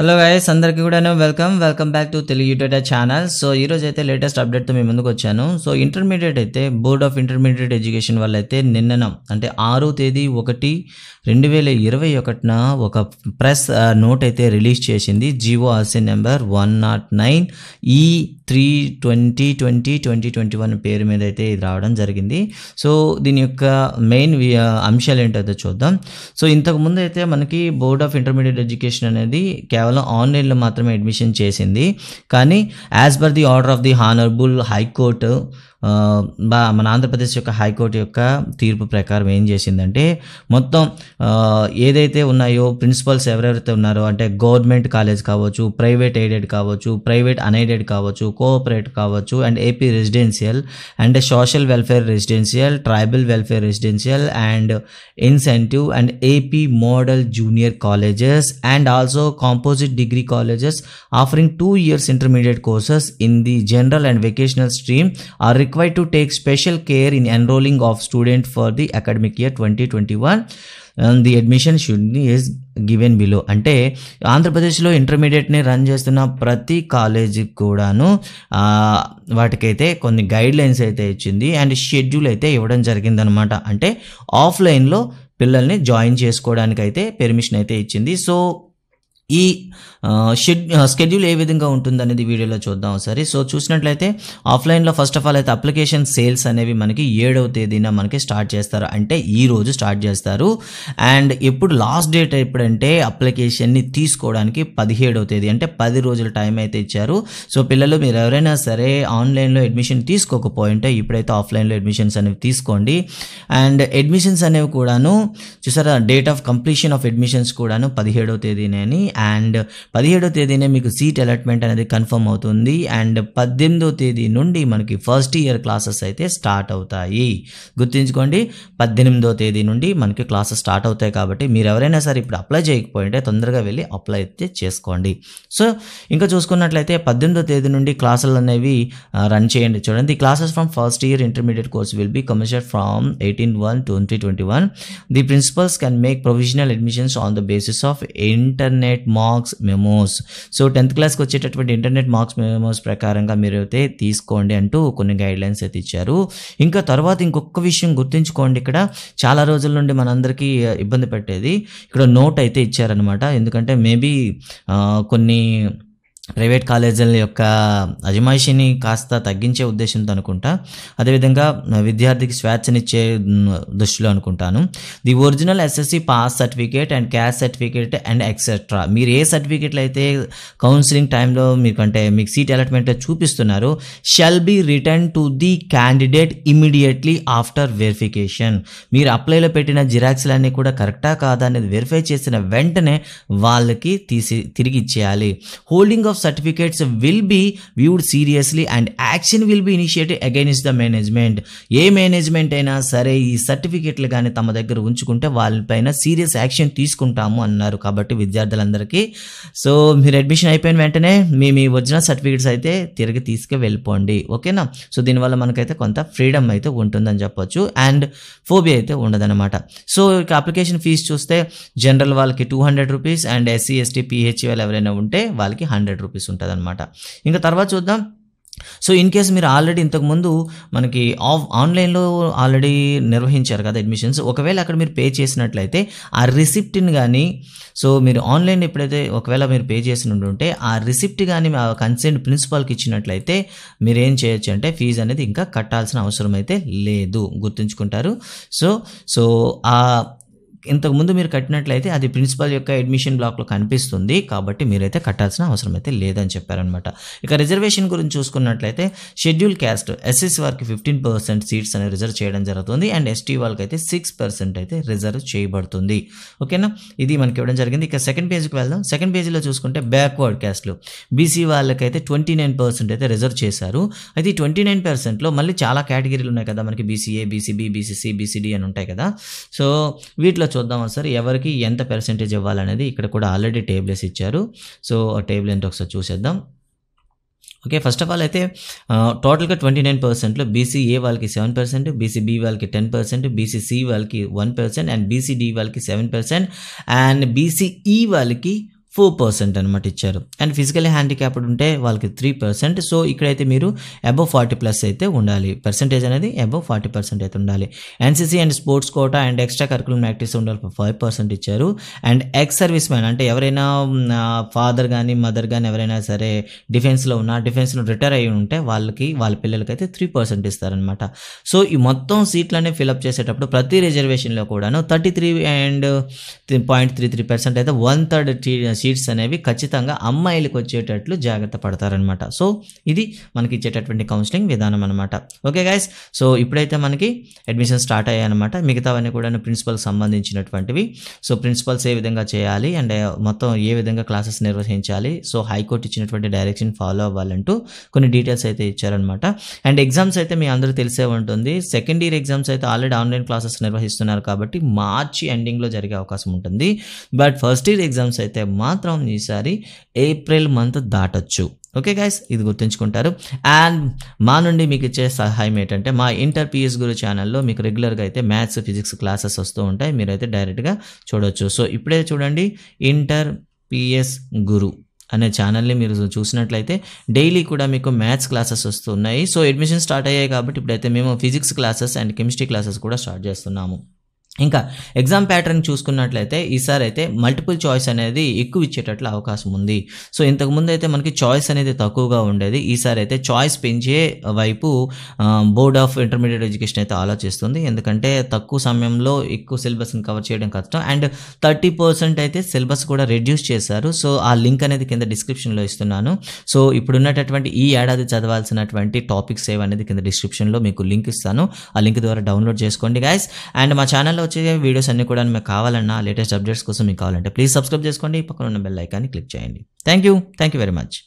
Hello guys, అందరికీ కూడా welcome back to Telugu YouTube channel. So ఈ రోజు అయితే లేటెస్ట్ అప్డేట్తో మీ ముందుకు వచ్చాను. సో ఇంటర్మీడియట్ అయితే బోర్డ్ ఆఫ్ ఇంటర్మీడియట్ ఎడ్యుకేషన్ వాళ్ళు అయితే నిన్న అంటే 6వ తేదీ 1/2021 ఒక ప్రెస్ నోట్ అయితే రిలీజ్ చేసింది. GORC నెంబర్ 109E3/2020 పేరు మీద అయితే ఇది రావడం జరిగింది. సో దీని యొక్క మెయిన్ అంశాలు ఏంటో చూద్దాం. సో ఇంతకుముందు అయితే మనకి బోర్డ్ ఆఫ్ ఇంటర్మీడియట్ ఎడ్యుకేషన్ అనేది కేవలం ఆన్లైన్లో మాత్రమే అడ్మిషన్ చేసింది. కానీ as per the order of the honourable high court, మన ఆంధ్రప్రదేశ్ యొక్క హైకోర్టు యొక్క తీర్పు ప్రకారం ఏం చేసిందంటే మొత్తం ఏదైతే ఉన్నాయో ప్రిన్సిపల్స్ ఎవరెవరైతే ఉన్నారో అంటే గవర్నమెంట్ కాలేజ్ కావచ్చు, ప్రైవేట్ ఎయిడెడ్ కావచ్చు, ప్రైవేట్ అన్ఎయిడెడ్ కావచ్చు, కోఆపరేట్ కావచ్చు, and AP residential and social welfare residential, tribal welfare residential and incentive and AP model junior colleges and also composite degree colleges offering 2 years intermediate courses in the general and vocational stream are required to take special care in enrolling of student for the academic year 2021 and the admission should be is given below. అంటే ఆంధ్రప్రదేశ్లో ఇంటర్మీడియట్ని run చేస్తున్న ప్రతి కాలేజీకి కూడాను వాటికైతే కొన్ని guide lines అయితే ఇచ్చింది అండ్ షెడ్యూల్ అయితే ఇవ్వడం జరిగిందనమాట. అంటే ఆఫ్లైన్లో పిల్లల్ని జాయిన్ చేసుకోవడానికి అయితే పెర్మిషన్ అయితే ఇచ్చింది. సో ఈ షెడ్యూల్ ఏ విధంగా ఉంటుందనేది వీడియోలో చూద్దాం ఒకసారి. సో చూసినట్లయితే ఆఫ్లైన్లో ఫస్ట్ ఆఫ్ ఆల్ అయితే అప్లికేషన్ సేల్స్ అనేవి మనకి 7వ తేదీన మనకి స్టార్ట్ చేస్తారు. అంటే ఈ రోజు స్టార్ట్ చేస్తారు. అండ్ ఎప్పుడు లాస్ట్ డేట్ ఎప్పుడంటే అప్లికేషన్ని తీసుకోవడానికి 17వ తేదీ, అంటే 10 రోజుల టైం అయితే ఇచ్చారు. సో పిల్లలు మీరు ఎవరైనా సరే ఆన్లైన్లో అడ్మిషన్ తీసుకోకపోయింటే ఇప్పుడైతే ఆఫ్లైన్లో అడ్మిషన్స్ అనేవి తీసుకోండి. అండ్ అడ్మిషన్స్ అనేవి కూడాను చూసారా, date of completion of admissions కూడాను 17వ తేదీనే అండ్ 17వ తేదీనే మీకు సీట్ అలాట్మెంట్ అనేది కన్ఫర్మ్ అవుతుంది. అండ్ 18వ తేదీ నుండి మనకి ఫస్ట్ ఇయర్ క్లాసెస్ అయితే స్టార్ట్ అవుతాయి. గుర్తుంచుకోండి, 18వ తేదీ నుండి మనకి క్లాసెస్ స్టార్ట్ అవుతాయి. కాబట్టి మీరు ఎవరైనా సరే ఇప్పుడు అప్లై చేయకపోయింటే తొందరగా వెళ్ళి అప్లై అయితే చేసుకోండి. సో ఇంకా చూసుకున్నట్లయితే 18వ తేదీ నుండి క్లాసులు అనేవి రన్ చేయండి. చూడండి, the classes from first year intermediate course will be commissioned from 18/1/2021. The principals can make provisional admissions on the basis of internet marks memos. So 10th క్లాస్కి వచ్చేటటువంటి ఇంటర్నెట్ మార్క్స్ మెమోస్ ప్రకారంగా మీరు అయితే తీసుకోండి అంటూ కొన్ని గైడ్ లైన్స్ అయితే ఇచ్చారు. ఇంకా తర్వాత ఇంకొక విషయం గుర్తుంచుకోండి, ఇక్కడ చాలా రోజుల నుండి మనందరికీ ఇబ్బంది పెట్టేది ఇక్కడ నోట్ అయితే ఇచ్చారనమాట. ఎందుకంటే మేబీ కొన్ని ప్రైవేట్ కాలేజీల యొక్క అజమాయిషీని కాస్త తగ్గించే ఉద్దేశంతో అనుకుంటా, అదేవిధంగా విద్యార్థికి స్వేచ్ఛనిచ్చే దృష్టిలో అనుకుంటాను. The original SSC pass certificate and caste certificate and etcetera, మీరు ఏ సర్టిఫికేట్లు అయితే కౌన్సిలింగ్ టైంలో మీకు సీట్ అలాట్మెంట్ చూపిస్తున్నారు, shall be return to the candidate immediately after verification. మీరు అప్లైలో పెట్టిన జిరాక్స్లన్నీ కూడా కరెక్టా కాదా అనేది వెరిఫై చేసిన వెంటనే వాళ్ళకి తిరిగి ఇచ్చేయాలి. Holding of certificates will be viewed seriously and action will be initiated against the management. A management అయినా సరే ఈ సర్టిఫికేట్లు కానీ తమ దగ్గర ఉంచుకుంటే వాళ్ళపైన సీరియస్ యాక్షన్ తీసుకుంటాము అన్నారు. కాబట్టి విద్యార్థులందరికీ సో మీరు అడ్మిషన్ అయిపోయిన వెంటనే మీ ఒరిజినల్ సర్టిఫికేట్స్ అయితే తిరిగి తీసుకు వెళ్ళిపోండి, ఓకేనా. సో దీనివల్ల మనకైతే కొంత ఫ్రీడమ్ అయితే ఉంటుందని చెప్పొచ్చు అండ్ ఫోబియా అయితే ఉండదన్నమాట. సో ఇక అప్లికేషన్ ఫీజు చూస్తే జనరల్ వాళ్ళకి 200 rupees and SC ST PH వాళ్ళు ఎవరైనా ఉంటే వాళ్ళకి 100 రూపీస్ ఉంటుంది అనమాట. ఇంకా తర్వాత చూద్దాం. సో ఇన్ కేస్ మీరు ఆల్రెడీ ఇంతకుముందు మనకి ఆన్లైన్లో ఆల్రెడీ నిర్వహించారు కదా అడ్మిషన్స్, ఒకవేళ అక్కడ మీరు పే చేసినట్లయితే ఆ రిసిప్ట్ని కానీ, సో మీరు ఆన్లైన్ ఎప్పుడైతే ఒకవేళ మీరు పే చేసి ఉంటే ఆ రిసిప్ట్ కానీ ఆ కన్సర్న్ ప్రిన్సిపాల్కి ఇచ్చినట్లయితే మీరు ఏం చేయొచ్చు అంటే ఫీజు అనేది ఇంకా కట్టాల్సిన అవసరం అయితే లేదు, గుర్తుంచుకుంటారు. సో ఆ ఇంతకుముందు మీరు కట్టినట్లయితే అది ప్రిన్సిపల్ యొక్క అడ్మిషన్ బ్లాక్లో కనిపిస్తుంది. కాబట్టి మీరైతే కట్టాల్సిన అవసరం అయితే లేదని చెప్పారనమాట. ఇక రిజర్వేషన్ గురించి చూసుకున్నట్లయితే షెడ్యూల్ క్యాస్ట్ SC వారికి 15% సీట్స్ అనేవి రిజర్వ్ చేయడం జరుగుతుంది అండ్ ST వాళ్ళకి అయితే 6% అయితే రిజర్వ్ చేయబడుతుంది, ఓకేనా. ఇది మనకి ఇవ్వడం జరిగింది. ఇక సెకండ్ పేజ్కి వెళ్దాం. సెకండ్ పేజీలో చూసుకుంటే బ్యాక్వర్డ్ క్యాస్ట్లు BC వాళ్ళకైతే 29% అయితే రిజర్వ్ చేశారు. అయితే ఈ 29%లో మళ్ళీ చాలా కేటగిరీలు ఉన్నాయి కదా మనకి, BCA, BCB, BCC, BCD అని ఉంటాయి కదా. సో వీటిలో చూద్దాం సార్ ఎవరికి ఎంత పర్సెంటేజ్ ఇవ్వాలనేది ఇక్కడ కూడా ఆల్రెడీ టేబుల్స్ ఇచ్చారు. సో ఆ టేబుల్ ఏంటో ఒకసారి చూసేద్దాం. ఓకే, ఫస్ట్ ఆఫ్ ఆల్ అయితే టోటల్గా 29%లో BCA వాళ్ళకి 7%, BCB వాళ్ళకి 10%, BCC వాళ్ళకి 1% అండ్ BCD వాళ్ళకి 7% అండ్ BCE వాళ్ళకి 4% అనమాట ఇచ్చారు. అండ్ ఫిజికల్లీ హ్యాండిక్యాప్డ్ ఉంటే వాళ్ళకి 3%. సో ఇక్కడైతే మీరు అబవ్ 40+ అయితే ఉండాలి. పర్సెంటేజ్ అనేది అబవ్ 40% అయితే ఉండాలి. NCC and sports quota and extra curriculum activities ఉండాలి 5% ఇచ్చారు. అండ్ ఎక్స్ సర్వీస్ మ్యాన్ అంటే ఎవరైనా ఫాదర్ కానీ మదర్ కానీ ఎవరైనా సరే డిఫెన్స్లో రిటైర్ అయ్యి ఉంటే వాళ్ళ పిల్లలకైతే 3% ఇస్తారనమాట. సో ఈ మొత్తం సీట్లనే ఫిల్అప్ చేసేటప్పుడు ప్రతి రిజర్వేషన్లో కూడాను 33.33% అయితే 1/3 సీట్స్ అనేవి ఖచ్చితంగా అమ్మాయిలకు వచ్చేటట్లు జాగ్రత్త పడతారనమాట. సో ఇది మనకి ఇచ్చేటటువంటి కౌన్సిలింగ్ విధానం అనమాట. ఓకే గైస్, సో ఇప్పుడైతే మనకి అడ్మిషన్ స్టార్ట్ అయ్యాయన్నమాట. మిగతావన్నీ కూడా ప్రిన్సిపల్కి సంబంధించినటువంటివి. సో ప్రిన్సిపల్స్ ఏ విధంగా చేయాలి అండ్ మొత్తం ఏ విధంగా క్లాసెస్ నిర్వహించాలి, సో హైకోర్టు ఇచ్చినటువంటి డైరెక్షన్ ఫాలో అవ్వాలంటూ కొన్ని డీటెయిల్స్ అయితే ఇచ్చారనమాట. అండ్ ఎగ్జామ్స్ అయితే మీ అందరూ తెలిసే ఉంటుంది. సెకండ్ ఇయర్ ఎగ్జామ్స్ అయితే ఆల్రెడీ ఆన్లైన్ క్లాసెస్ నిర్వహిస్తున్నారు కాబట్టి మార్చి ఎండింగ్లో జరిగే అవకాశం ఉంటుంది. బట్ ఫస్ట్ ఇయర్ ఎగ్జామ్స్ అయితే మాత్రం ఈసారి ఏప్రిల్ మంత్ దాటొచ్చు. ఓకే గైస్, ఇది గుర్తుంచుకుంటారు. అండ్ మా నుండి మీకు ఇచ్చే సహాయం ఏంటంటే మా ఇంటర్ పిఎస్ గురు ఛానల్లో మీకు రెగ్యులర్గా అయితే మ్యాథ్స్ ఫిజిక్స్ క్లాసెస్ వస్తూ ఉంటాయి, మీరైతే డైరెక్ట్గా చూడొచ్చు. సో ఇప్పుడే చూడండి, ఇంటర్ పిఎస్ గురు అనే ఛానల్ని మీరు చూసినట్లయితే డైలీ కూడా మీకు మ్యాథ్స్ క్లాసెస్ వస్తున్నాయి. సో అడ్మిషన్ స్టార్ట్ అయ్యాయి కాబట్టి ఇప్పుడైతే మేము physics classes and chemistry classes కూడా స్టార్ట్ చేస్తున్నాము. ఇంకా ఎగ్జామ్ ప్యాటర్న్ చూసుకున్నట్లయితే ఈసారి అయితే మల్టిపుల్ చాయిస్ అనేది ఎక్కువ ఇచ్చేటట్లు అవకాశం ఉంది. సో ఇంతకుముందు అయితే మనకి చాయిస్ అనేది తక్కువగా ఉండేది. ఈసారి అయితే చాయిస్ పెంచే వైపు బోర్డ్ ఆఫ్ ఇంటర్మీడియట్ ఎడ్యుకేషన్ అయితే ఆలోచిస్తుంది. ఎందుకంటే తక్కువ సమయంలో ఎక్కువ సిలబస్ని కవర్ చేయడం కష్టం. అండ్ 30% అయితే సిలబస్ కూడా రెడ్యూస్ చేశారు. సో ఆ లింక్ అనేది కింద డిస్క్రిప్షన్లో ఇస్తున్నాను. సో ఇప్పుడున్నటువంటి ఈ ఏడాది చదవాల్సినటువంటి టాపిక్స్ ఏవనేది కింద డిస్క్రిప్షన్లో మీకు లింక్ ఇస్తాను. ఆ లింక్ ద్వారా డౌన్లోడ్ చేసుకోండి గైస్. అండ్ మా ఛానల్లో వచ్చే వీడియోస్ అన్ని కూడా మీకు కావాలన్నా, లేటెస్ట్ అప్డేట్స్ కోసం మీకు కావాలంటే ప్లీజ్ సబ్స్క్రైబ్ చేసుకోండి. పక్కన ఉన్న బెల్ ఐకాన్ని క్లిక్ చేయండి. Thank you very much.